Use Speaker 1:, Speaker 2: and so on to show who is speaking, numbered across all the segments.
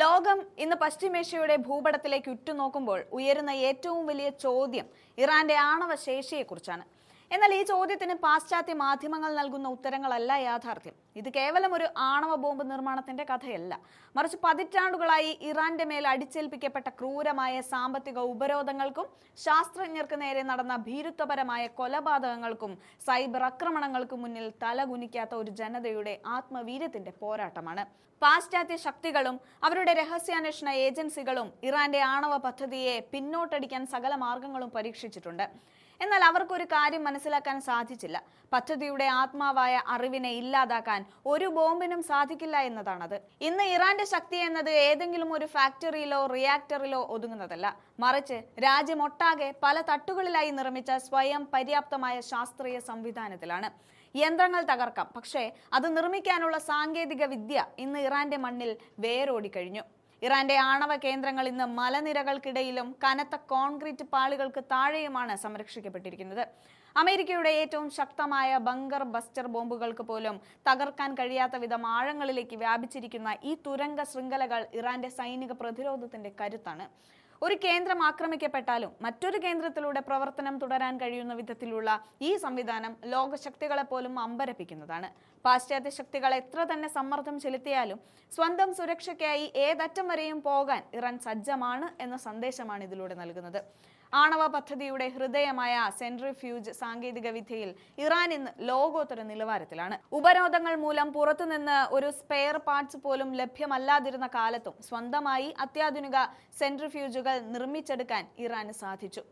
Speaker 1: ലോകം ഇന്ന് പശ്ചിമേഷ്യയുടെ ഭൂപടത്തിലേക്ക് ഉറ്റുനോക്കുമ്പോൾ ഉയരുന്ന ഏറ്റവും വലിയ ചോദ്യം ഇറാന്റെ ആണവ ശേഷിയെക്കുറിച്ചാണ്. എന്നാൽ ഈ ചോദ്യത്തിന് പാശ്ചാത്യ മാധ്യമങ്ങൾ നൽകുന്ന ഉത്തരങ്ങളല്ല യാഥാർത്ഥ്യം. ഇത് കേവലം ഒരു ആണവ ബോംബ് നിർമ്മാണത്തിന്റെ കഥയല്ല, മറിച്ച് പതിറ്റാണ്ടുകളായി ഇറാന്റെ മേൽ അടിച്ചേൽപ്പിക്കപ്പെട്ട ക്രൂരമായ സാമ്പത്തിക ഉപരോധങ്ങൾക്കും ശാസ്ത്രജ്ഞർക്ക് നേരെ നടന്ന ഭീരുത്വപരമായ കൊലപാതകങ്ങൾക്കും സൈബർ ആക്രമണങ്ങൾക്കും മുന്നിൽ തലകുനിക്കാത്ത ഒരു ജനതയുടെ ആത്മവീര്യത്തിന്റെ പോരാട്ടമാണ്. പാശ്ചാത്യ ശക്തികളും അവരുടെ രഹസ്യാന്വേഷണ ഏജൻസികളും ഇറാന്റെ ആണവ പദ്ധതിയെ പിന്നോട്ടടിക്കാൻ സകല മാർഗങ്ങളും പരീക്ഷിച്ചിട്ടുണ്ട്. എന്നാൽ അവർക്കൊരു കാര്യം മനസ്സിലാക്കാൻ സാധിച്ചില്ല. പദ്ധതിയുടെ ആത്മാവായ അറിവിനെ ഇല്ലാതാക്കാൻ ഒരു ബോംബിനും സാധിക്കില്ല എന്നതാണത്. ഇന്ന് ഇറാന്റെ ശക്തി എന്നത് ഏതെങ്കിലും ഒരു ഫാക്ടറിയിലോ റിയാക്ടറിലോ ഒതുങ്ങുന്നതല്ല, മറിച്ച് രാജ്യമൊട്ടാകെ പല തട്ടുകളിലായി നിർമ്മിച്ച സ്വയം പര്യാപ്തമായ ശാസ്ത്രീയ സംവിധാനത്തിലാണ്. യന്ത്രങ്ങൾ തകർക്കാം, പക്ഷേ അത് നിർമ്മിക്കാനുള്ള സാങ്കേതിക വിദ്യ ഇന്ന് ഇറാന്റെ മണ്ണിൽ വേരോടിക്കഴിഞ്ഞു. ഇറാന്റെ ആണവ കേന്ദ്രങ്ങൾ ഇന്ന് മലനിരകൾക്കിടയിലും കനത്ത കോൺക്രീറ്റ് പാളികൾക്ക് താഴെയുമാണ് സംരക്ഷിക്കപ്പെട്ടിരിക്കുന്നത്. അമേരിക്കയുടെ ഏറ്റവും ശക്തമായ ബങ്കർ ബസ്റ്റർ ബോംബുകൾക്ക് പോലും തകർക്കാൻ കഴിയാത്ത വിധം ആഴങ്ങളിലേക്ക് വ്യാപിച്ചിരിക്കുന്ന ഈ തുരങ്ക ശൃംഖലകൾ ഇറാന്റെ സൈനിക പ്രതിരോധത്തിന്റെ കരുത്താണ്. ഒരു കേന്ദ്രം ആക്രമിക്കപ്പെട്ടാലും മറ്റൊരു കേന്ദ്രത്തിലൂടെ പ്രവർത്തനം തുടരാൻ കഴിയുന്ന വിധത്തിലുള്ള ഈ സംവിധാനം ലോകശക്തികളെ പോലും അമ്പരപ്പിക്കുന്നതാണ്. പാശ്ചാത്യ ശക്തികൾ എത്ര തന്നെ സമ്മർദ്ദം ചെലുത്തിയാലും സ്വന്തം സുരക്ഷയ്ക്കായി ഏതറ്റം വരെയും പോകാൻ ഇറാൻ സജ്ജമാണ് എന്ന സന്ദേശമാണ് ഇതിലൂടെ നൽകുന്നത്. ആണവ പദ്ധതിയുടെ ഹൃദയമായ സെൻട്രിഫ്യൂജ് സാങ്കേതിക വിദ്യയിൽ ഇറാൻ ഇന്ന് ലോകോത്തര നിലവാരത്തിലാണ്. ഉപരോധങ്ങൾ മൂലം പുറത്തുനിന്ന് ഒരു സ്പെയർ പാർട്സ് പോലും ലഭ്യമല്ലാതിരുന്ന കാലത്തും സ്വന്തമായി അത്യാധുനിക സെൻട്രിഫ്യൂജുകൾ നിർമ്മിച്ചെടുക്കാൻ ഇറാന് സാധിച്ചു.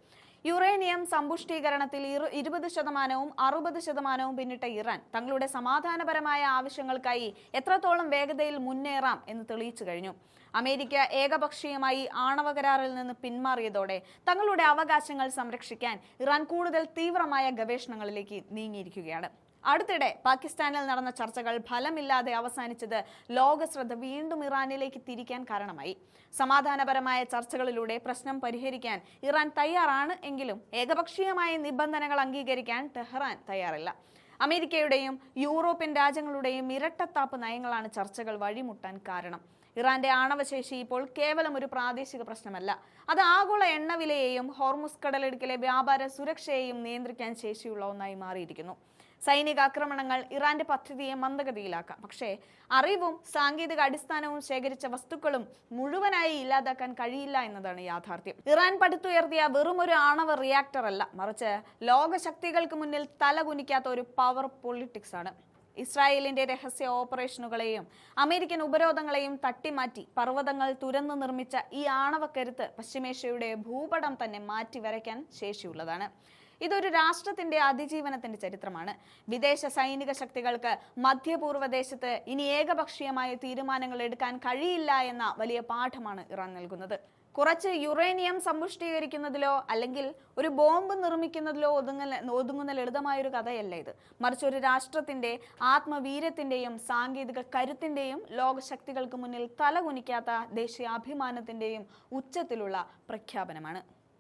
Speaker 1: യുറേനിയം സമ്പുഷ്ടീകരണത്തിൽ 20%, 60% പിന്നിട്ട ഇറാൻ തങ്ങളുടെ സമാധാനപരമായ ആവശ്യങ്ങൾക്കായി എത്രത്തോളം വേഗതയിൽ മുന്നേറാം എന്ന് തെളിയിച്ചു കഴിഞ്ഞു. അമേരിക്ക ഏകപക്ഷീയമായി ആണവ കരാറിൽ നിന്ന് പിന്മാറിയതോടെ തങ്ങളുടെ അവകാശങ്ങൾ സംരക്ഷിക്കാൻ ഇറാൻ കൂടുതൽ തീവ്രമായ ഗവേഷണങ്ങളിലേക്ക് നീങ്ങിയിരിക്കുകയാണ്. അടുത്തിടെ പാകിസ്ഥാനിൽ നടന്ന ചർച്ചകൾ ഫലമില്ലാതെ അവസാനിച്ചത് ലോക ശ്രദ്ധ വീണ്ടും ഇറാനിലേക്ക് തിരിക്കാൻ കാരണമായി. സമാധാനപരമായ ചർച്ചകളിലൂടെ പ്രശ്നം പരിഹരിക്കാൻ ഇറാൻ തയ്യാറാണ് എങ്കിലും ഏകപക്ഷീയമായ നിബന്ധനകൾ അംഗീകരിക്കാൻ ടെഹ്റാൻ തയ്യാറില്ല. അമേരിക്കയുടെയും യൂറോപ്യൻ രാജ്യങ്ങളുടെയും ഇരട്ടത്താപ്പ് നയങ്ങളാണ് ചർച്ചകൾ വഴിമുട്ടാൻ കാരണം. ഇറാന്റെ ആണവശേഷി ഇപ്പോൾ കേവലം ഒരു പ്രാദേശിക പ്രശ്നമല്ല, അത് ആഗോള എണ്ണവിലയെയും ഹോർമുസ് കടലിടുക്കിലെ വ്യാപാര സുരക്ഷയെയും നിയന്ത്രിക്കാൻ ശേഷിയുള്ള ഒന്നായി മാറിയിരിക്കുന്നു. സൈനിക ആക്രമണങ്ങൾ ഇറാന്റെ പദ്ധതിയെ മന്ദഗതിയിലാക്കാം, പക്ഷേ അറിവും സാങ്കേതിക അടിസ്ഥാനവും ശേഖരിച്ച വസ്തുക്കളും മുഴുവനായി ഇല്ലാതാക്കാൻ കഴിയില്ല എന്നതാണ് യാഥാർത്ഥ്യം. ഇറാൻ പടുത്തുയർത്തിയ വെറും ഒരു ആണവ റിയാക്ടർ അല്ല, മറിച്ച് ലോകശക്തികൾക്ക് മുന്നിൽ തലകുനിക്കാത്ത ഒരു പവർ പൊളിറ്റിക്സ് ആണ്. ഇസ്രായേലിന്റെ രഹസ്യ ഓപ്പറേഷനുകളെയും അമേരിക്കൻ ഉപരോധങ്ങളെയും തട്ടിമാറ്റി പർവ്വതങ്ങൾ തുരന്നു നിർമ്മിച്ച ഈ ആണവക്കരുത്ത് പശ്ചിമേഷ്യയുടെ ഭൂപടം തന്നെ മാറ്റി വരയ്ക്കാൻ ശേഷിയുള്ളതാണ്. ഇതൊരു രാഷ്ട്രത്തിന്റെ അതിജീവനത്തിന്റെ ചരിത്രമാണ്. വിദേശ സൈനിക ശക്തികൾക്ക് മധ്യപൂർവ്വദേശത്ത് ഇനി ഏകപക്ഷീയമായ തീരുമാനങ്ങൾ എടുക്കാൻ കഴിയില്ല എന്ന വലിയ പാഠമാണ് ഇറാൻ നൽകുന്നത്. കുറച്ച് യുറേനിയം സമ്പുഷ്ടീകരിക്കുന്നതിലോ അല്ലെങ്കിൽ ഒരു ബോംബ് നിർമ്മിക്കുന്നതിലോ ഒതുങ്ങുന്ന ലളിതമായൊരു കഥയല്ല ഇത്, മറിച്ച് ഒരു രാഷ്ട്രത്തിന്റെ ആത്മവീര്യത്തിന്റെയും സാങ്കേതിക കരുത്തിന്റെയും ലോകശക്തികൾക്ക് മുന്നിൽ തലകുനിക്കാത്ത ദേശീയാഭിമാനത്തിന്റെയും ഉച്ചത്തിലുള്ള പ്രഖ്യാപനമാണ്.